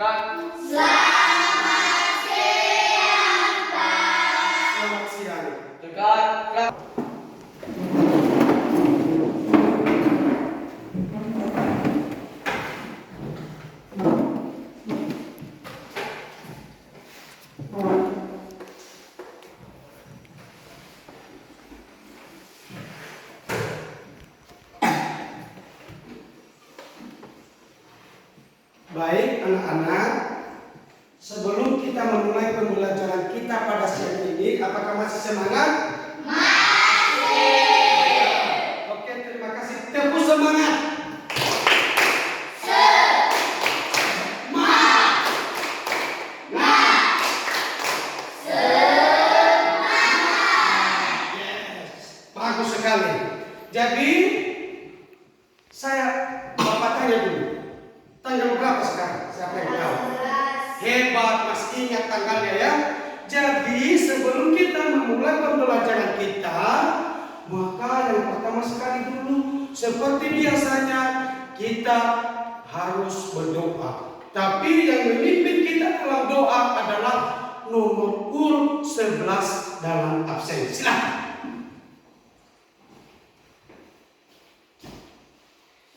Selamat siang, Pak. Selamat siang. Dekat. Baik anak-anak, sebelum kita memulai pembelajaran kita pada siang ini, apakah masih semangat? Masih. Oke, terima kasih. Tepuk semangat. Yes, bagus sekali. Jadi, Bapak tanya dulu. Tanggal berapa sekarang? Siapa yang tahu? Hebat, masih ingat tanggalnya ya. Jadi sebelum kita memulai pembelajaran kita, maka yang pertama sekali dulu, seperti biasanya kita harus berdoa. Tapi yang memimpin kita dalam doa adalah nomor urut 11 dalam absen. Silakan.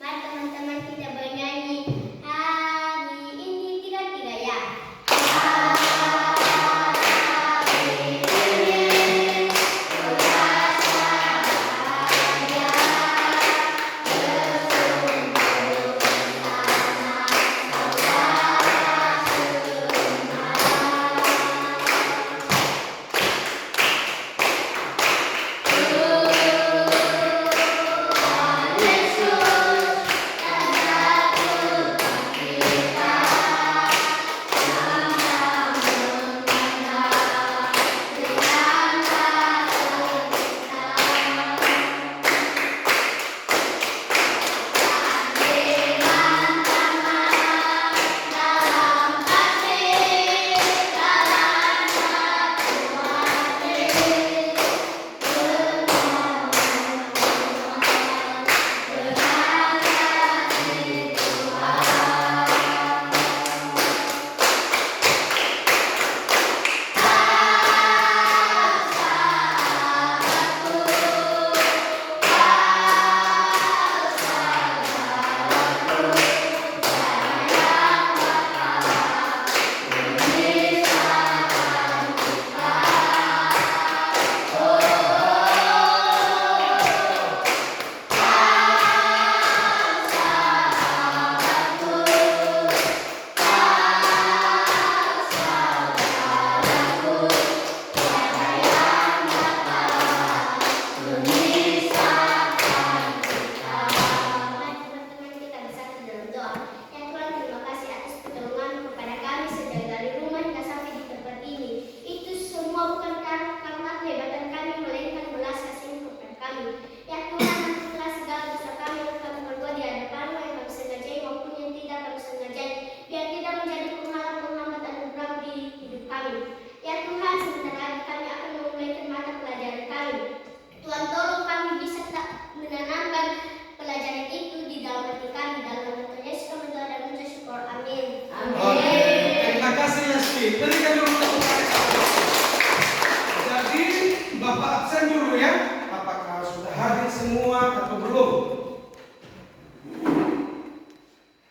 Mari teman-teman kita bernyanyi. Hari ini tiga-tiga ya. Berikan dulu tepuk tangan. Jadi Bapak absen dulu ya. Apakah sudah hadir semua atau belum?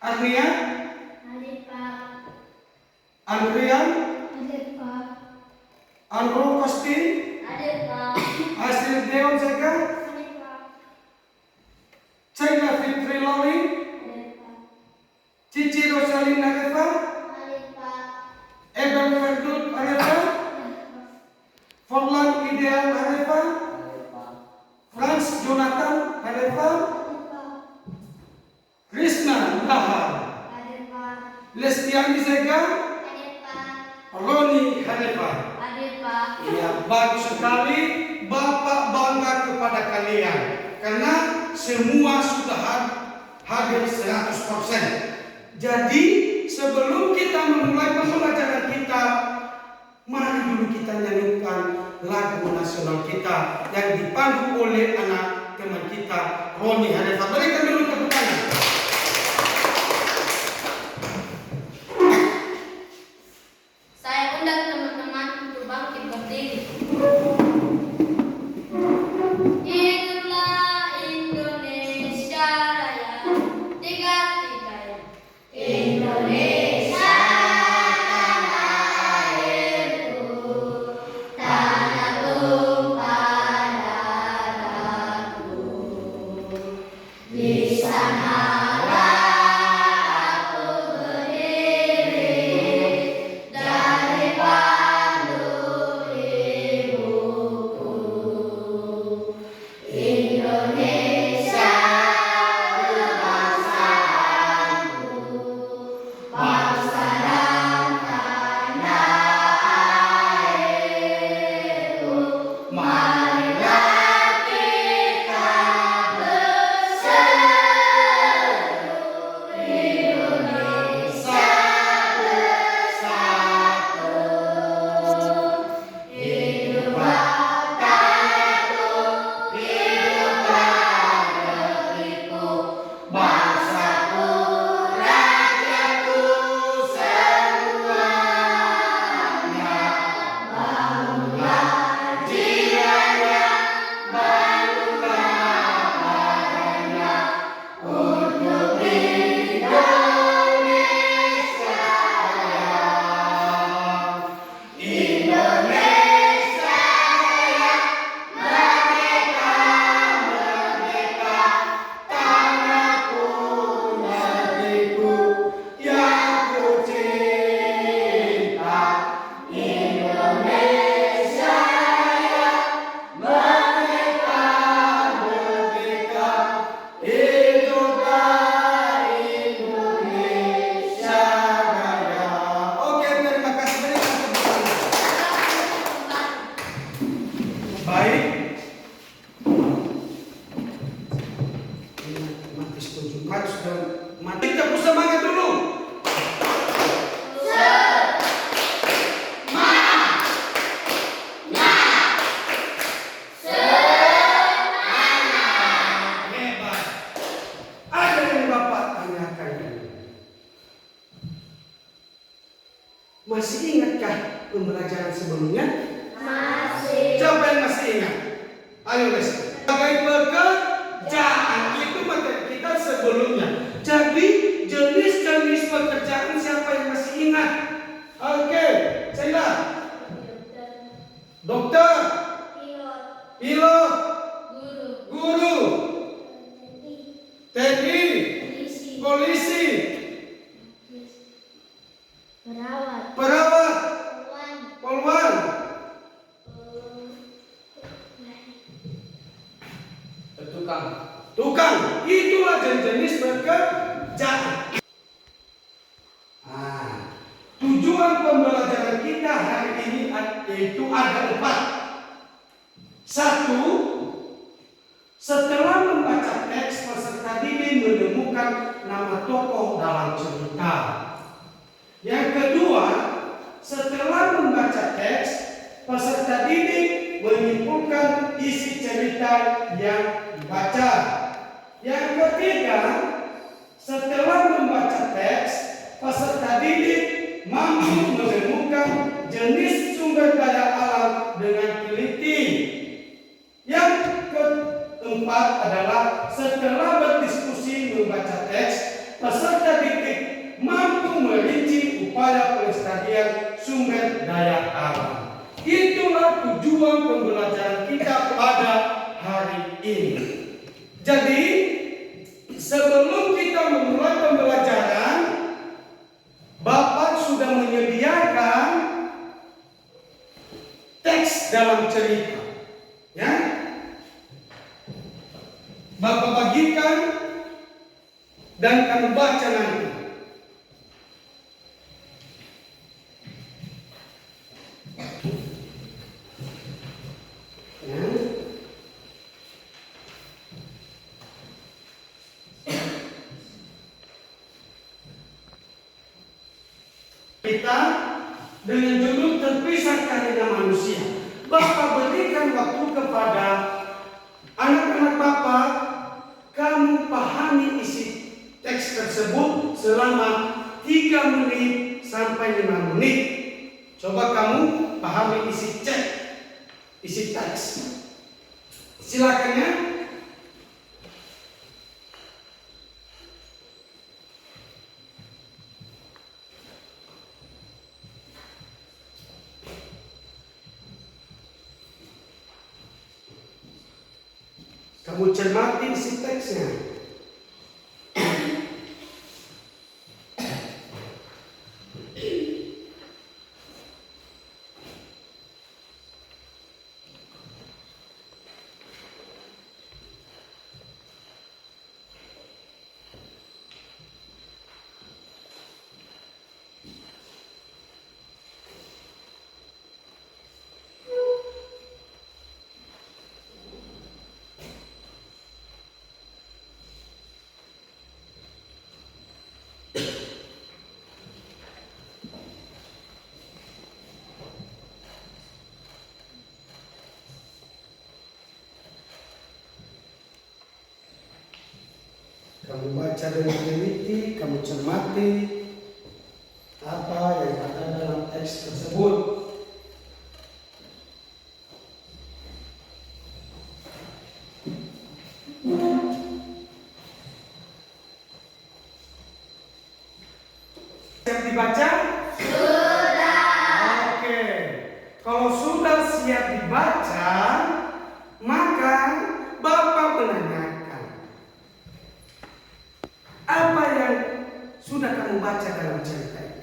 Adrian? Hadir Pak. Adrian? Hadir Pak. Andro Kostin? Hadir Pak. Hasil Deon Zeka? Hadir Pak. Cina Fitri Loli? Hadir Pak. Cici Rosalina Eva? Hadir Pak. Ebel Ferdut Arefa? Forlan Ideal Arefa? Franz Jonathan Arefa? Krishna Lahar? Hadir Pak. Lestiani Zeka? Hadir Pak. Roni Hanefa? Hadir Pak. Ya, bagus sekali. Bapak bangga kepada kalian karena semua sudah hadir 100%. Jadi sebelum kita memulai pembelajaran kita, mari dulu kita nyanyikan lagu nasional kita yang dipandu oleh anak teman kita Roni Hanefa. Berikan dulu tepuk tangan. Masih ingatkah pembelajaran sebelumnya? Masih. Siapa yang masih ingat? Ayo guys. Sebagai pekerjaan itu materi kita sebelumnya. Jadi jenis-jenis pekerjaan siapa yang masih ingat? Oke, Cila. Dokter, Pilot. pilot, Guru. guru, TNI, Polisi. polisi, Perawat. perawat, Polwan. polwan, Tukang. tukang. Itulah jenis pekerjaan. Tujuan pembelajaran kita hari ini yaitu ada 4. 1. Setelah membaca teks, peserta didik menemukan nama tokoh dalam cerita. Yang kedua, setelah membaca teks, peserta didik menyimpulkan isi cerita yang dibaca. Yang ketiga, setelah membaca teks, peserta didik mampu menemukan jenis sumber daya alam dengan teliti. Yang keempat adalah setelah berdiskusi membaca teks, peserta didik mampu merinci upaya pelestarian sumber daya alam. Itulah tujuan pembelajaran kita pada hari ini. Jadi, sebelum kita memulai pembelajaran, Bapak sudah menyediakan teks dalam cerita. Ya? Bapak bagikan dan kamu baca nanti. Ya. Kita dengan judul terpisah karena manusia. Bapak berikan waktu kepada anak-anak Bapak, kamu pahami isi teks tersebut selama 3 menit sampai 5 menit. Coba kamu pahami isi teks. Silakan ya. Kamu cermati isi teksnya. Kamu baca dengan teliti, kamu cermati apa yang ada dalam teks tersebut. Siap dibaca? Sudah. Oke. Kalau sudah siap dibaca, maka Bapak menanyakan, apa yang sudah kamu baca dalam cerita ini?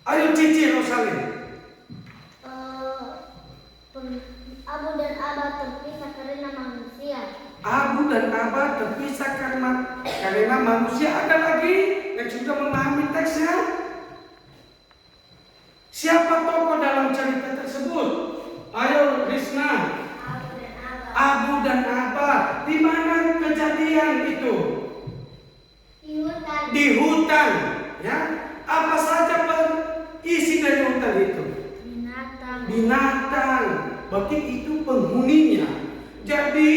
Ayo Cici Rosalin. Abu dan Abah terpisah karena manusia. Abu dan Abah terpisah karena manusia. Ada lagi yang sudah memahami teksnya? Siapa tokoh dalam cerita tersebut? Ayo Risna. Abu dan Abah. Abu dan Abah. Di mana kejadian itu? Di hutan. Di hutan. Ya. Apa saja isi dari hutan itu? Binatang. Binatang. Berarti itu penghuninya. Jadi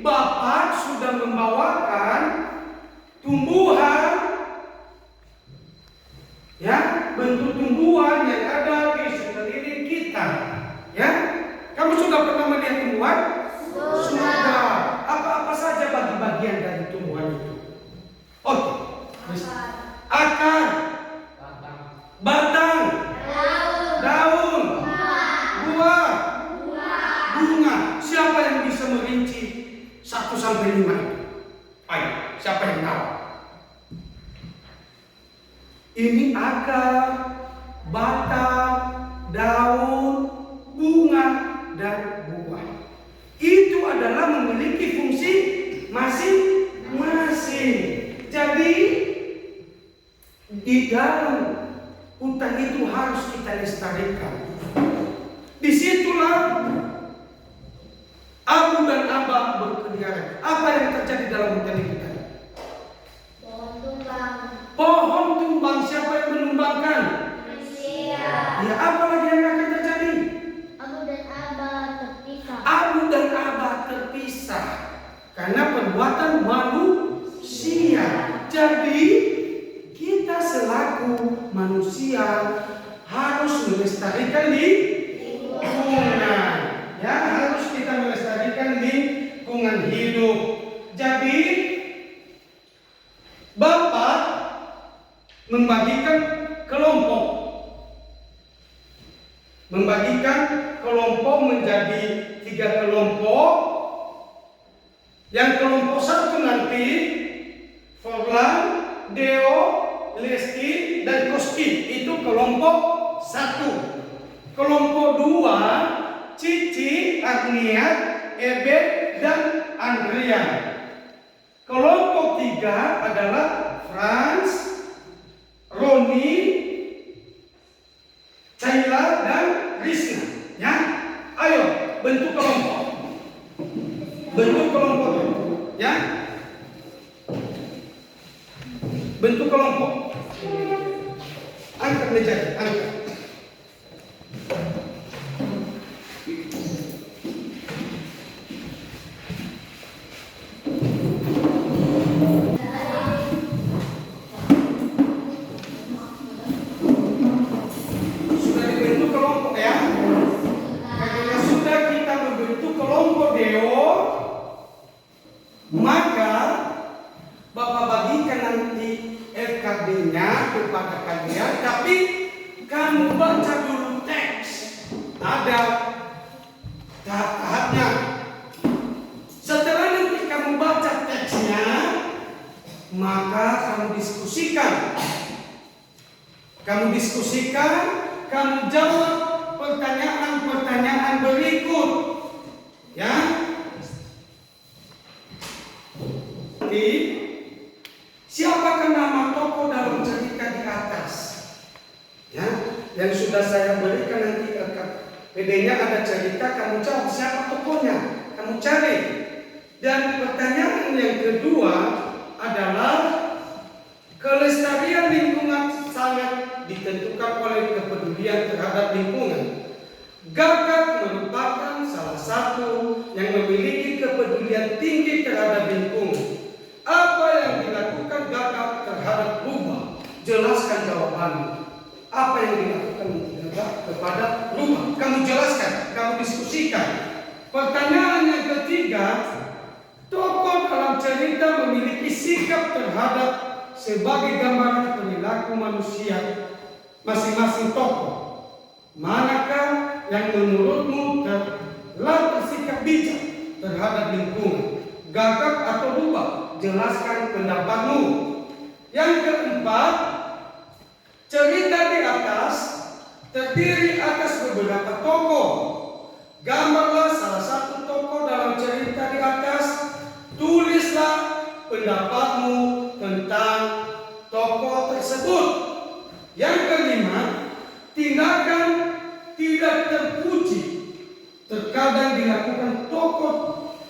Bapak sudah membawakan tumbuhan ya, bentuk tumbuhan yang ada di sekeliling kita. Ya, kamu sudah pernah melihat tumbuhan? Sudah. Apa saja bagi-bagian dari tumbuhan itu? Oke. Akar, batang, daun, buah, bunga. Siapa yang bisa merinci 1 sampai 5 itu? Ayo, siapa yang tahu? Ini akar, batang, daun, bunga, dan buah. Itu adalah memiliki fungsi masing-masing. Jadi di dalam hutan itu harus kita lestarikan. Disitulah Abu dan Abah berkeliaran. Apa yang terjadi dalam hutan itu tadi? Pohon tumbang. Pohon tumbang. Siapa yang menumbangkan? Manusia. Ya, apa lagi yang akan terjadi? Abu dan Abah terpisah. Abu dan Abah terpisah karena perbuatan manusia. Jadi kita selaku manusia harus melestarikan lingkungan. Ya, harus kita melestarikan lingkungan hidup. Jadi Bapak membagikan kelompok menjadi 3 kelompok. Yang kelompok 1 nanti Forlan, Deo, Lesti, dan Kosti. Itu kelompok 1. Kelompok 2 Cici, Agniat, Ebet, dan Andrian. Kelompok 3 adalah Franz, Roni, Caila, dan Risna. Ya, ayo bentuk kelompok. Bentuk kelompok, ya. Bentuk kelompok. Angkat meja, angkat. Sudah dibentuk kelompok ya. Karena sudah kita membentuk kelompok Deo, maka Bapak bagikan nanti LKB-nya kepada kalian, tapi kamu baca dulu teks. Ada tahap-tahapnya. Setelah nanti kamu baca teksnya, maka kamu diskusikan. Kamu jawab pertanyaan-pertanyaan berikut. Ya. Nanti siapakah nama tokoh dalam cerita di atas? Ya, yang sudah saya berikan nanti PD-nya ada cerita, kamu jawab siapa tokohnya, kamu cari. Dan pertanyaan yang kedua adalah kelestarian lingkungan sangat ditentukan oleh kepedulian terhadap lingkungan. Gagak merupakan salah satu yang memiliki kepedulian tinggi terhadap lingkungan. Apa yang dilakukan Gagak terhadap rubah? Jelaskan jawabanmu. Apa yang dilakukan Gagak kepada rubah? Kamu jelaskan, kamu diskusikan. Pertanyaan yang ketiga, tokoh dalam cerita memiliki sikap terhadap sebagai gambaran perilaku manusia masing-masing tokoh. Manakah yang menurutmu telah bersikap bijak terhadap lingkungan? Gagak atau rubah? Jelaskan pendapatmu. Yang keempat, cerita di atas terdiri atas beberapa tokoh. Gambarlah salah satu tokoh dalam cerita di atas. Tulislah pendapatmu tentang tokoh tersebut. Yang kelima, tindakan tidak terpuji terkadang dilakukan tokoh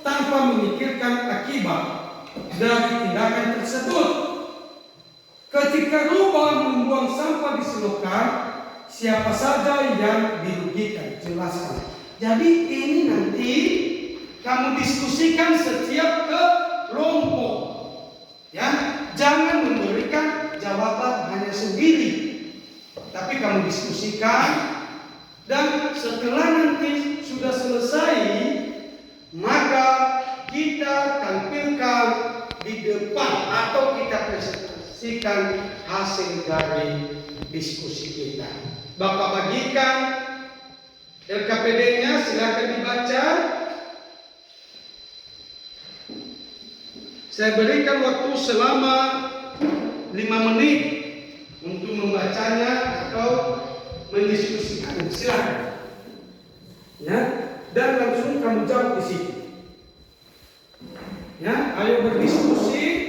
tanpa memikirkan akibat dari tindakan tersebut. Ketika rubah membuang sampah di selokan, siapa saja yang dirugikan? Jelaskan. Jadi ini nanti kamu diskusikan setiap kelompok. Ya, jangan memberikan jawaban hanya sendiri. kamu diskusikan, dan setelah nanti sudah selesai, maka kita tampilkan di depan atau kita presentasikan hasil dari diskusi kita. Bapak bagikan LKPD-nya, silakan dibaca. Saya berikan waktu selama 5 menit untuk membacanya atau mendiskusikan. Silakan. Ya, dan langsung kamu jawab di situ. Ya, ayo berdiskusi.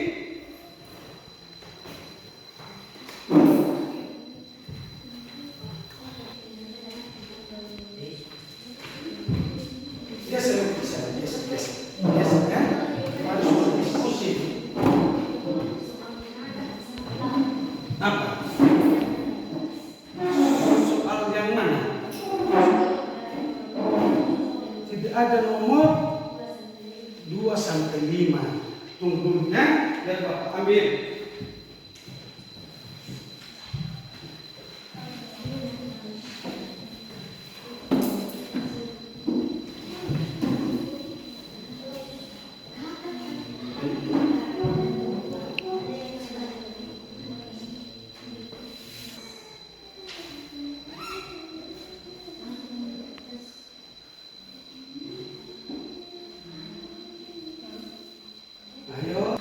Apa? Soal yang mana? Tidak ada nomor 2 sampai 5. Tunggu ya, biar Bapak ambil. Ayo.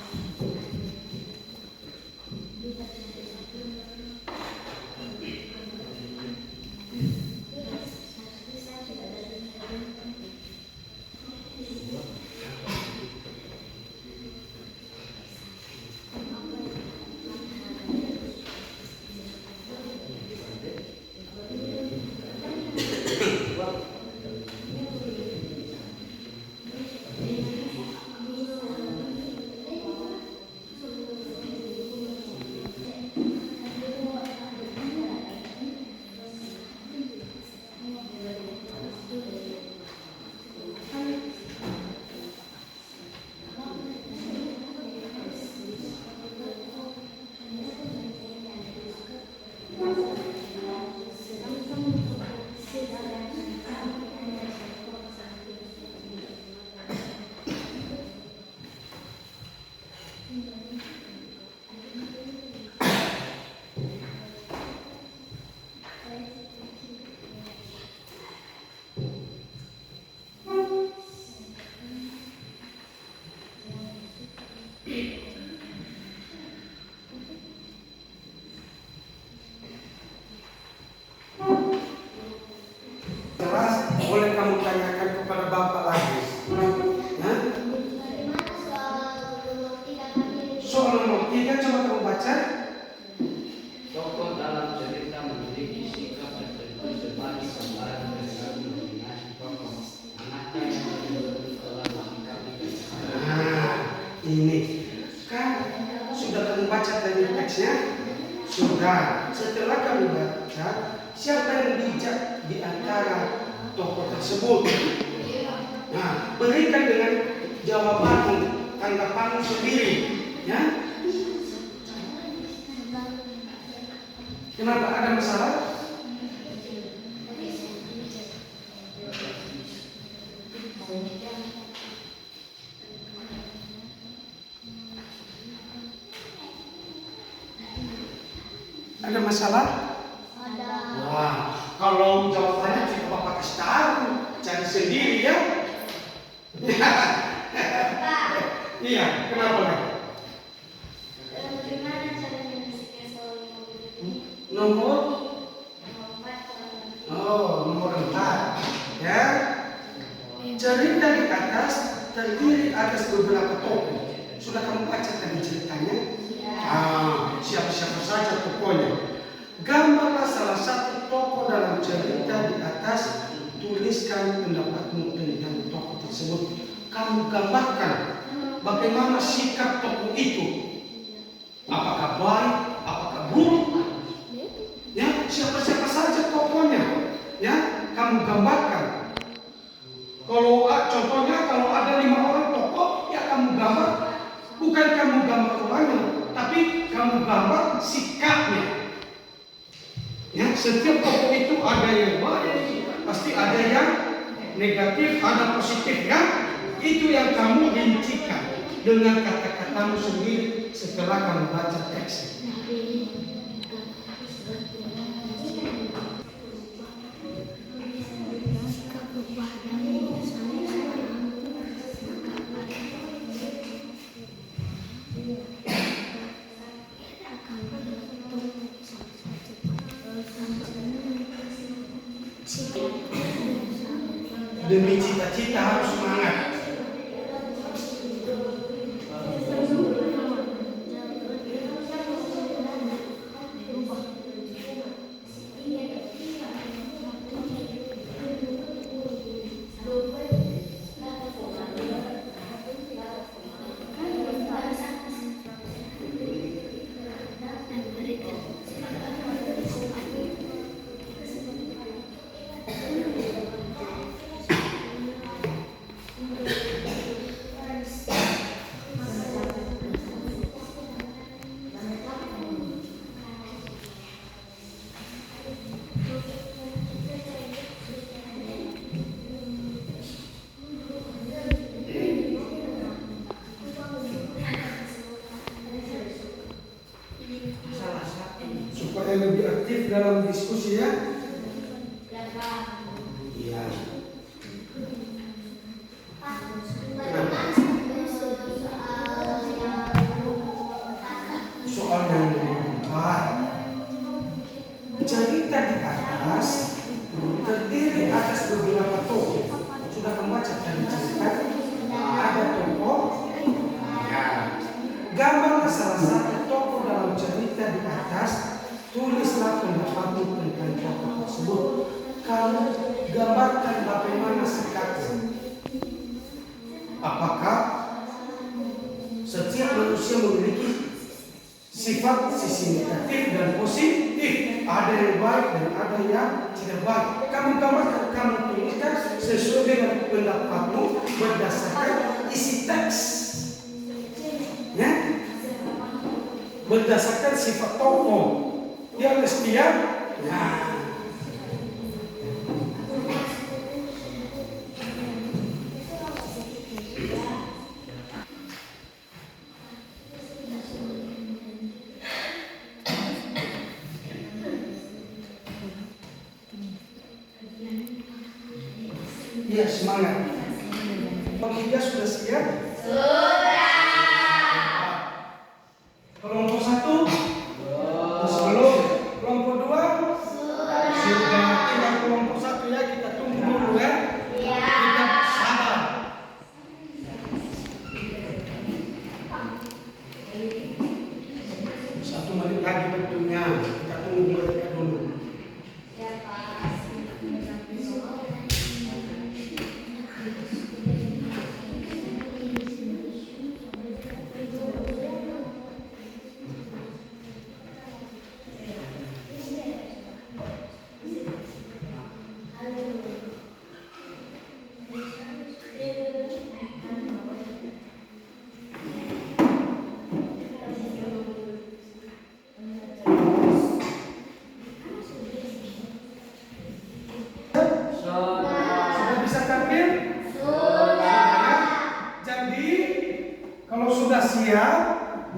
Boleh kamu tanyakan kepada Bapak lagi. Hah? Soal nomor 3 coba kamu baca. Tokoh dalam cerita memiliki sikap dan perilaku sebagai gambaran perilaku dominasi tokoh. Anaknya yang telah melengkapi. Ini kan sudah kamu baca dari teksnya? Sudah. Setelah kamu baca, siapa yang bijak di antara tokoh tersebut? Nah, berikan dengan jawabanmu, tanggapanmu sendiri, ya. Kenapa ada masalah? Ada masalah? Ada. Wah, kalau jawabannya tidak Bapak kasih tahu, cari sendiri ya. Iya, kenapa Pak? Bagaimana caranya mengisahkan soal ini? Nomor? Nomor 4. Nomor 4. Ya. Cerita di atas terdiri atas beberapa tokoh. Sudah kamu baca tadi ceritanya? Siapa-siapa saja tokohnya. Gambarlah salah satu tokoh dalam cerita di atas. Tuliskan pendapatmu tentang tokoh tersebut. Kamu gambarkan bagaimana sikap tokoh itu. Apakah baik, apakah buruk? Ya, siapa-siapa saja tokohnya. Ya, kamu gambarkan. Kalau contohnya kalau ada 5 orang tokoh, ya kamu gambar. Bukan kamu gambar orangnya, tapi kamu gambar sikapnya. Ya, setiap kelompok itu ada yang baik, pasti ada yang negatif, ada positif ya. Itu yang kamu rincikan dengan kata-katamu sendiri setelah kamu baca teks. Demi cita-cita harus semangat. Supaya lebih aktif dalam diskusi ya. Iya. Soal yang keempat, cerita di atas terdiri atas beberapa tokoh. Sudah membaca tadi cerita, ada tokoh. Ya. Gambarlah salah satu tokoh dalam cerita di atas. Tulislah pendapatmu tentang tokoh tersebut. Kamu gambarkan bagaimana sikapnya. Apakah setiap manusia memiliki sifat sisi negatif dan positif? Ada yang baik dan ada yang tidak baik. Kamu gambarkan, kamu tuliskan sesuai dengan pendapatmu berdasarkan isi teks. Ya, berdasarkan sifat tokoh. Dia setia. Nah, iya, semangat. Pembaca sudah siap? Sudah. Kelompok 1? Belum. Kelompok 2? Sudah. Tinggal kelompok 1 ya, kita tunggu dulu ya. Kita sabar. Satu menit lagi waktunya. Kita tunggu mereka dulu.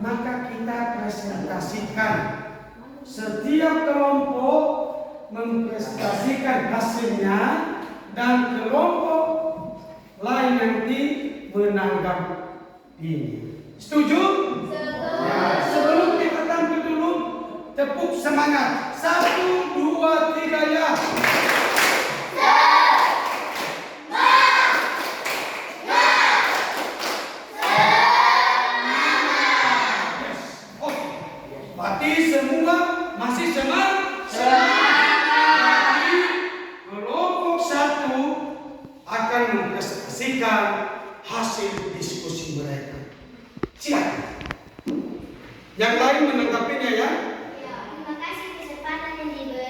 Maka kita presentasikan. Setiap kelompok mempresentasikan hasilnya dan kelompok lain nanti menanggapi. Setuju? Ya, sebelum kita tampil dulu, tepuk semangat. 1, 2, 3 ya. Semua masih semangat. Jadi kelompok 1 akan mempresentasikan hasil diskusi mereka. Siap? Yang lain menanggapinya ya? Terima kasih kesempatan yang diberi.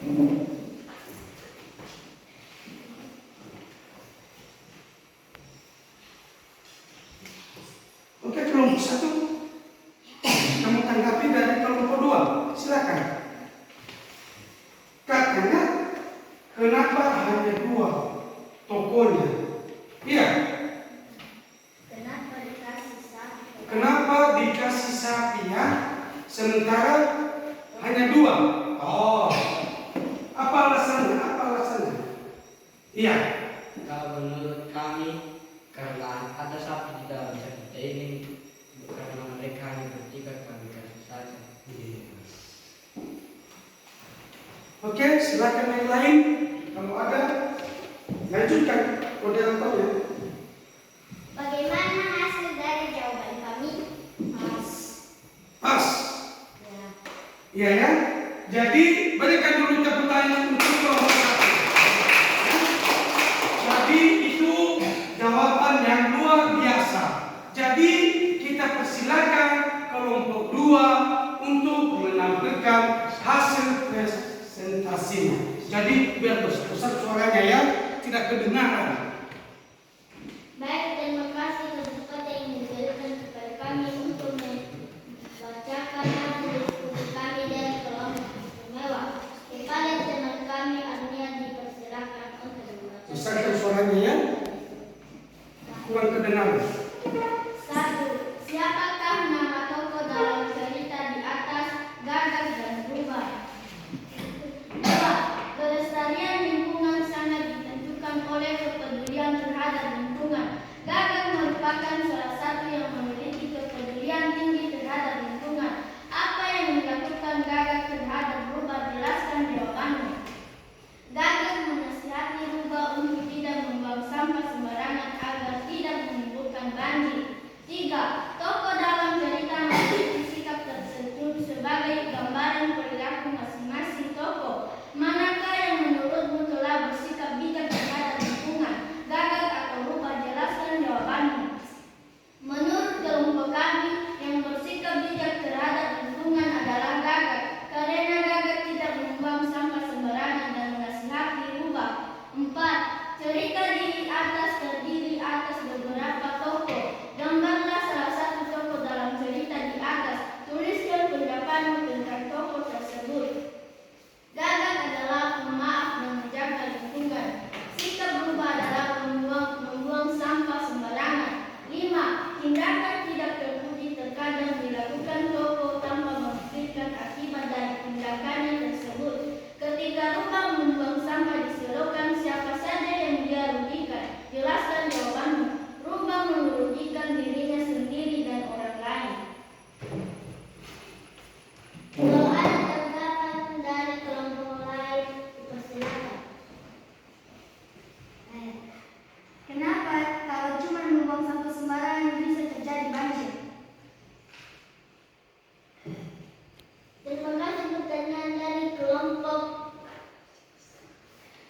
Oke, kelompok 1. Kamu tanggapi dari kelompok 2. Silakan. Katanya, kenapa hanya 2 tokonya? Iya. Kenapa dikasih sapi? Kenapa dikasih sapi ya? Sementara hanya 2. Oh. Apa alasannya? Apa alasannya? Iya. Kalau menurut kami, karena ada sapi di dalam cerita ini, karena mereka hanya bertiga, kami kasih saja. Oke, silakan yang lain. Kalau ada, lanjutkan moderatornya. Bagaimana hasil dari jawaban kami? Pas. Pas. Ya. Iya ya. Jadi berikan dulu tepuk tangan untuk kelompok 1. Jadi itu jawaban yang luar biasa. Jadi kita persilakan kelompok 2 untuk menampilkan hasil presentasinya. Jadi biar besar suaranya ya, tidak kedengaran. Baik, terima kasih kesempatan yang diberikan kepada kami untuk membacakan hasil diskusi kami dari kelompok istimewa. Kepada teman kami Arnia dipersilakan untuk membacakan. Besarkan suaranya ya. Kurang kedengaran. 1. Siapakah nama tokoh dalam cerita di atas Gagak dan Rubah? 2. Kelestarian lingkungan sangat ditentukan oleh kepedulian terhadap lingkungan. Gagak merupakan salah satu yang memiliki kepedulian tinggi terhadap lingkungan. Apa yang dilakukan Gagak terhadap Rubah? Jelaskan jawabannya. Gagak menasihati Rubah untuk tidak membuang sampah sembarangan agar tidak menimbulkan banjir. 3. Tokoh dalam cerita memiliki sikap tersentuh sebagai gambaran perilaku masing-masing tokoh. Manakah yang menurutmu telah bersikap bijak terhadap lingkungan? Gagak atau Rubah? Jelaskan jawabanmu. Menurut kelompok kami, yang bersikap bijak terhadap lingkungan adalah Gagak, karena Gagak tidak membuang sampah sembarangan dan menasihati Rubah. 4. Cerita di atas terdiri atas beberapa tokoh. Gambarlah salah satu tokoh dalam cerita di atas. Tuliskan pendapatmu tentang tokoh tersebut. Gagak adalah pemaaf dan menjaga lingkungan. Sikap Rubah adalah membuang sampah sembarangan. 5. Tindakan tidak terpuji terkadang dilakukan tokoh tanpa memikirkan akibat dari tindakannya tersebut. Ketika Rubah membuang sampah di selokan, siapa saja yang dia rugikan? Jelaskan jawabanmu. Rubah merugikan dirinya sendiri dan orang lain. Kalau ada tanggapan dari kelompok lain, dipersilakan. Kenapa kalau cuma membuang sampah sembarangan bisa terjadi banjir? Terima kasih pertanyaan dari kelompok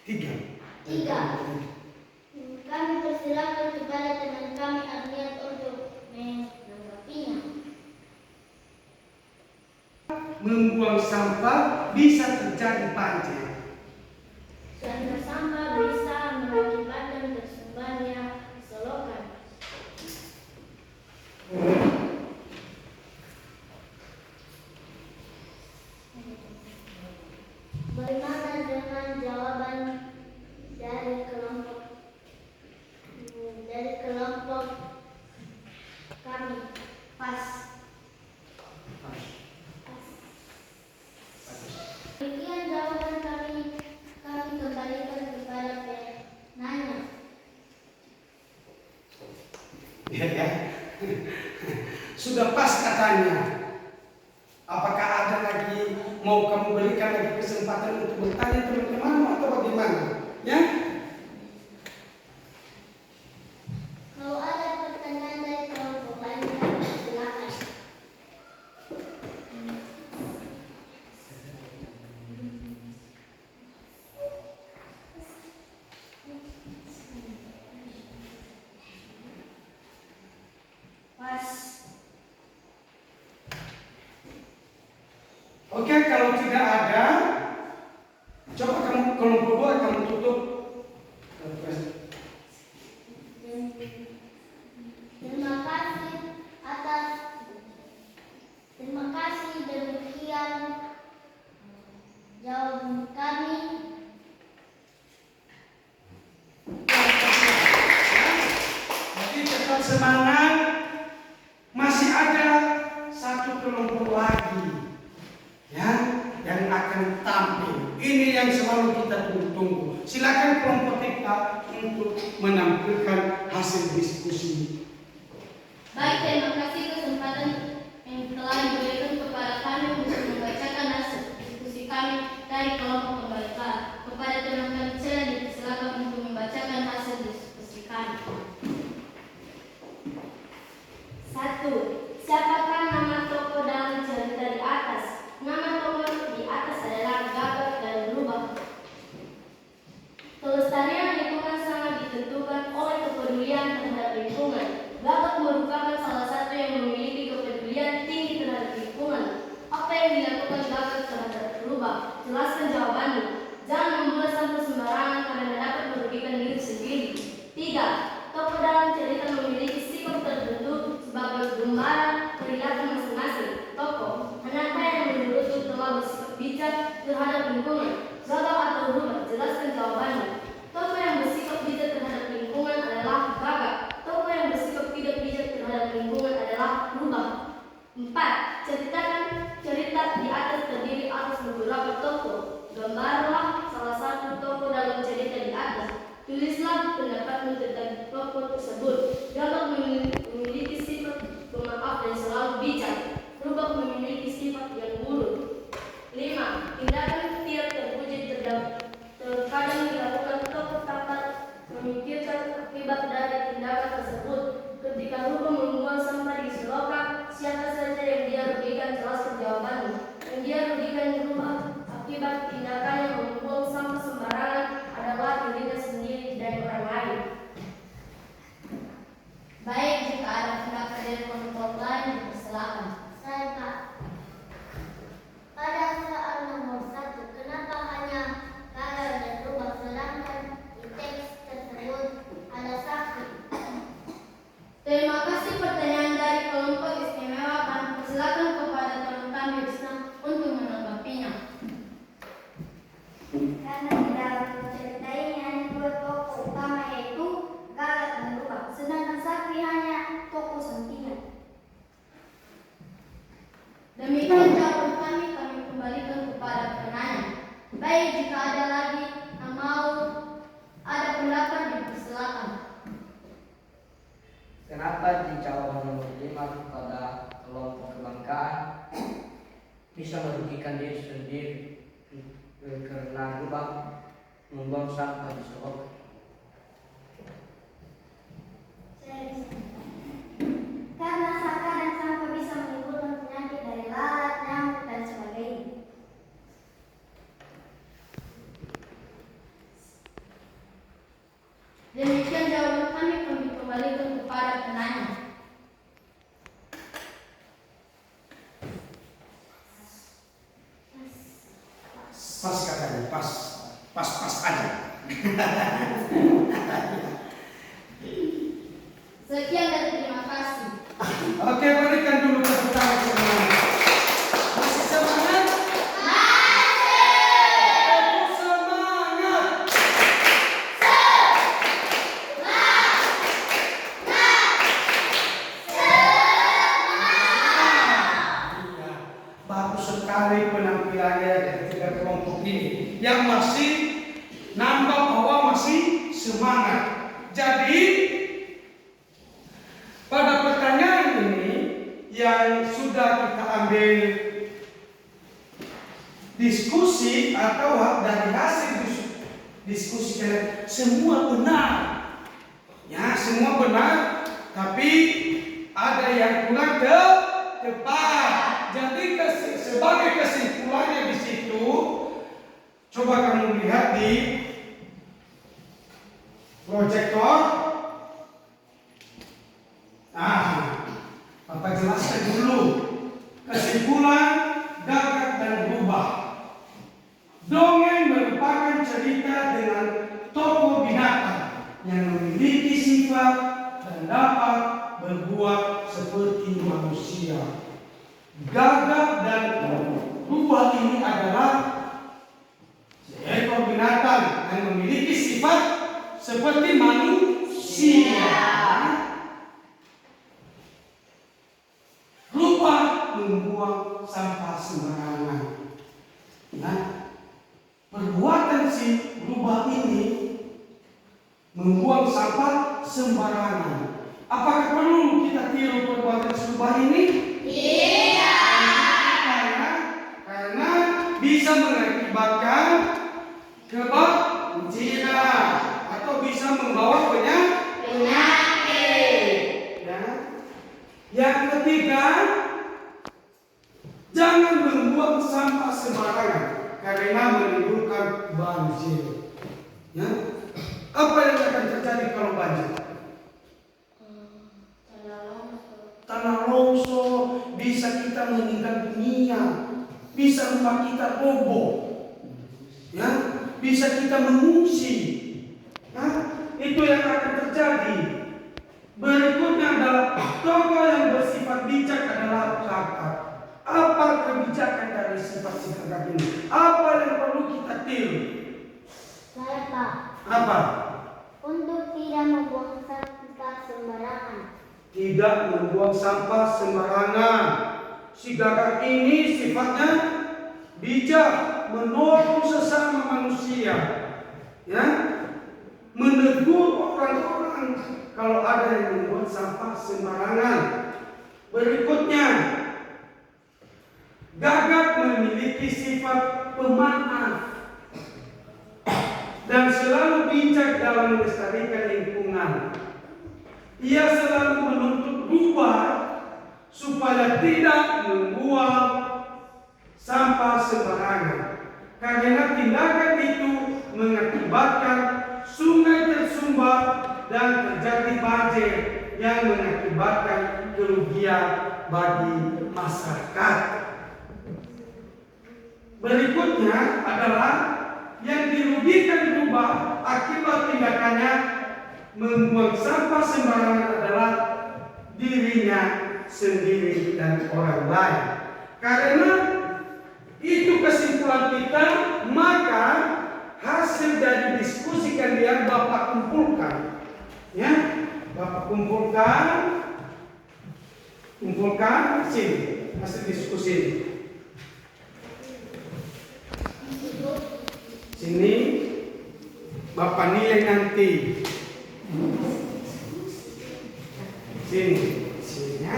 3. Kami persilakan kepada teman kami Arniat untuk menanggapinya. Membuang sampah bisa terjadi banjir. Sampah bisa mengakibatkan tersumbatnya selokan. Bagaimana dengan jawaban dari kelompok kami? Pas. Demikian jawaban kami kembalikan kepada penanya. Ya. Sudah pas katanya. Apakah ada lagi mau kamu berikan lagi kesempatan untuk bertanya teman-teman atau bagaimana? Ya? Kalau ada pertanyaan dari kelompok lain, silakan. Pas. Oke, kalau tidak ada, kami. Jadi tetap semangat. Masih ada satu kelompok lagi ya yang akan tampil. Ini yang selalu kita tunggu-tunggu. Silakan kelompok kita untuk menampilkan hasil diskusi. Baik, terima kasih kesempatan yang telah diberikan kepada kami untuk membacakan hasil diskusi kami dari kelompok pembaca. Kepada teman-teman saya disilakan untuk membacakan hasil diskusi kami. 1. Siapakah nama tokoh dalam cerita di atas? Nama tokoh di atas adalah Gagak dan Rubah. Kelestarian lingkungan sangat ditentukan oleh kepedulian terhadap lingkungan. Gagak merupakan salah satu yang memiliki kepedulian tinggi terhadap lingkungan. Apa yang dilakukan Gagak terhadap Rubah? Jelaskan jawabannya. Jangan membuang sampah sembarangan karena dapat merugikan diri sendiri. 3. Tokoh dalam cerita memiliki sifat tertentu sebagai gambaran perilaku masing-masing tokoh. Anaknya yang menurutku telah bersikap bijak terhadap lingkungan. Gagak atau Rubah? Jelaskan jawabannya. Tokoh yang bersikap bijak terhadap lingkungan adalah Gagak. Tokoh yang bersikap tidak bijak terhadap lingkungan adalah Rubah. 4. Ceritakan cerita di atas terdiri atas beberapa tokoh. Gambarlah salah satu tokoh dalam cerita di atas. Tulislah pendapatmu tentang tokoh tersebut. Gagak memiliki sifat pemaaf dan selalu bijak. Rubah memiliki sifat yang buruk. 5. Tindakan tidak terpuji terkadang dilakukan tokoh tanpa memikirkan akibat dari tindakan tersebut. Ketika Rubah membuang sampah di selokan, siapa saja yang dia rugikan? Jelaskan jawabannya. Yang dia rugikan Rubah akibat tindakannya membuang sampah sembarangan adalah dirinya sendiri dan orang lain. Baik, jika ada pendapat dari kelompok lain, silakan. Saya, Pak. Pada soal nomor 1, kenapa hanya Gagak dan Rubah sedangkan di teks tersebut ada saksi? Terima kasih pertanyaan dari kelompok istimewa. Silakan kepada teman kami untuk menanggapinya. Karena di dalam cerita ini hanya dua tokoh utama yaitu Gagak dan Rubah, sedangkan saksi hanya tokoh sampingan. Demikian jawaban kami kembalikan kepada penanya. Baik, jika ada lagi yang mau ada pendapat, dipersilakan. Kenapa di jawaban nomor 5 kepada kelompok kebanggaan bisa merugikan diri sendiri karena Rubah membuang sampah di selokan? Karena kadang sampah bisa menimbulkan penyakit dari lalat, nyamuk, dan sebagainya. Demikian jawaban kami kembalikan kepada penanya. Pas katanya, pas aja. Sekian dan terima kasih. Oke, berikan dulu tepuk tangan semuanya. Masih semangat? Masih semangat. Iya, bagus sekali penampilannya dari tiga kelompok ini yang masih nampak bahwa masih semangat. Jadi pada pertanyaan ini yang sudah kita ambil diskusi atau dari hasil diskusi kalian semua benar, ya semua benar, tapi ada yang kurang tepat. Jadi sebagai kesimpulannya di situ, coba kamu lihat di proyektor. Bapak jelaskan dulu kesimpulan Gagak dan Rubah. Dongeng merupakan cerita dengan tokoh binatang yang memiliki sifat dan dapat berbuat seperti manusia. Gagak dan Rubah ini adalah seperti manusia. Lupa membuang sampah sembarangan. Nah, perbuatan si rubah ini membuang sampah sembarangan. Apakah perlu kita tiru perbuatan si rubah ini? Karena bisa mengakibatkan kebanjiran atau bisa membawa penyakit. Ya. Yang ketiga, jangan membuang sampah sembarangan karena menimbulkan banjir. Ya. Apa yang akan terjadi kalau banjir? Tanah longsor, bisa kita meninggal dunia, bisa rumah kita roboh, ya, bisa kita mengungsi. Itu yang akan terjadi. Berikutnya adalah tokoh yang bersifat bijak adalah Gagak. Apa kebijakan dari sifat Gagak ini? Apa yang perlu kita tiru? Saya Pak, Apa? untuk tidak membuang sampah sembarangan. Tidak membuang sampah sembarangan. Si Gagak ini sifatnya bijak, menolong sesama manusia, ya, menegur orang-orang kalau ada yang membuang sampah sembarangan. Berikutnya, Gagak memiliki sifat pemaaf dan selalu bijak dalam melestarikan lingkungan. Ia selalu menuntut rubah supaya tidak membuang sampah sembarangan. Karena tindakan itu mengakibatkan sungai tersumbat dan terjadi banjir yang mengakibatkan kerugian bagi masyarakat. Berikutnya adalah yang dirugikan rubah akibat tindakannya membuang sampah sembarangan adalah dirinya sendiri dan orang lain. Karena itu kesimpulan kita, maka hasil dari diskusi kalian Bapak kumpulkan, ya, Bapak kumpulkan sini hasil diskusi sini Bapak nilai nanti. Sini ya.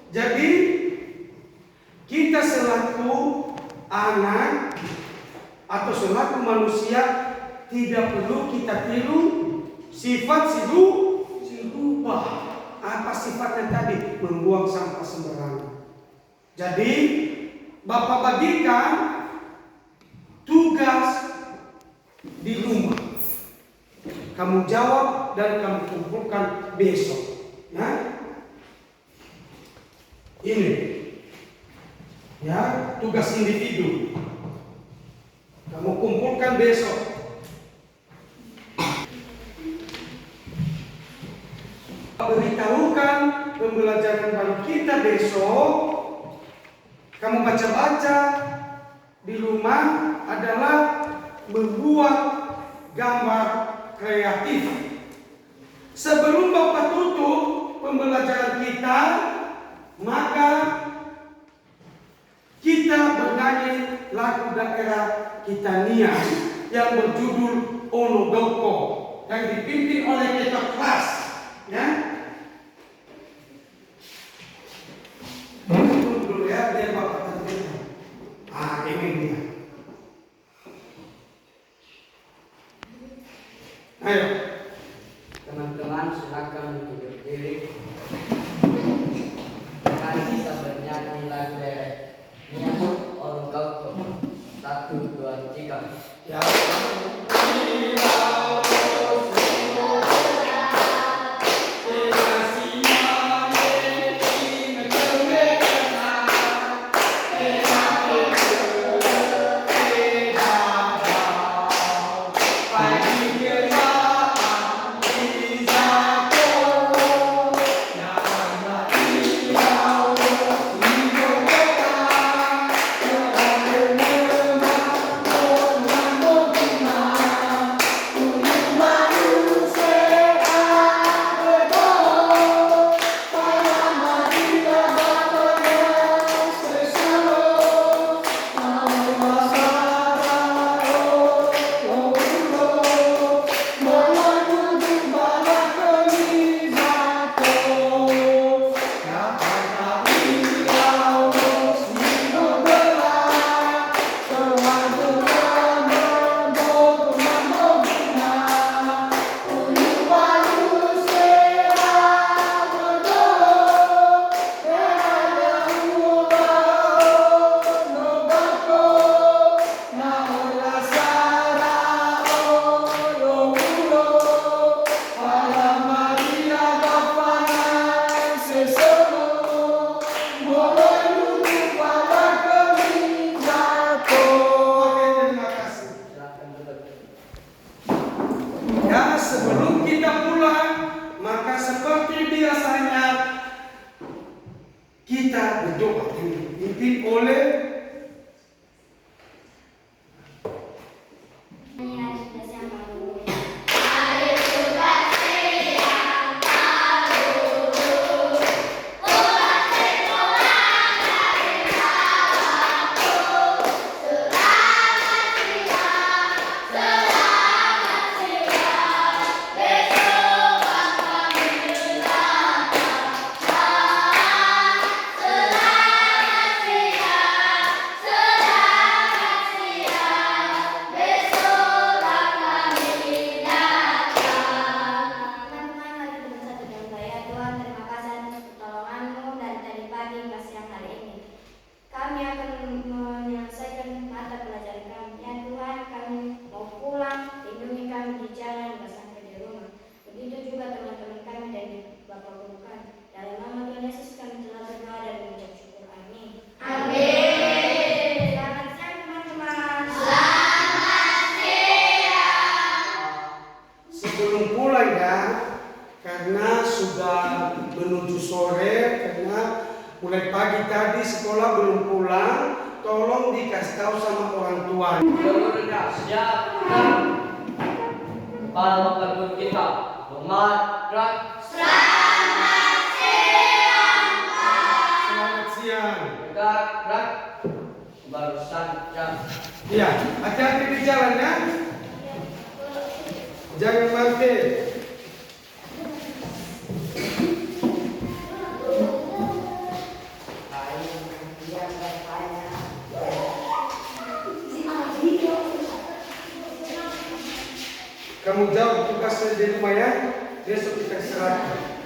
Jadi kita selaku anak atau selaku manusia tidak perlu kita tiru sifat si rubah. Apa sifatnya tadi? Membuang sampah sembarangan. Jadi Bapak bagikan tugas di rumah. Kamu jawab dan kamu kumpulkan besok. Ya. Ini. Ya, tugas individu. Kamu kumpulkan besok. Beritahukan pembelajaran baru kita besok. Kamu baca-baca di rumah adalah membuat gambar kreatif. Sebelum Bapak tutup pembelajaran kita, maka kita bernyanyi lagu daerah Kitania yang berjudul Onodoko yang dipimpin oleh ketua kelas, ya. Dulu ya, biar Bapak terdengar. Ini dia. Ayo, Teman-teman silakan duduk berdiri. Mari kita bernyanyi lagu daerah Onodoko. 1, 2, 3. ya. biasanya kita berdoa dipimpin oleh kami akan menyelesaikan mata pelajaran kami. Ya Tuhan, kami mau pulang, lindungi kami di jalan hingga sampai di rumah. Begitu juga teman-teman kami dan di Bapak Guru kami. Dalam nama Tuhan Yesus kami telah berdoa dan mengucap syukur. Amin. Amin. Selamat siang teman-teman. Selamat siang. sebelum pulang ya, karena sudah menuju sore, karena mulai pagi tadi sekolah belum pulang, tolong dikasih tahu sama orang tua. Seluruhnya siapkan kepala Bapak Guru kita. Hormat, gerak. Selamat siang. Selamat siang. Gerak, gerak. Barusan jam. Iya, hati-hati di jalan ya. Jangan mati. Kamu jawab tugasnya di rumah ya. Besok kita serahkan.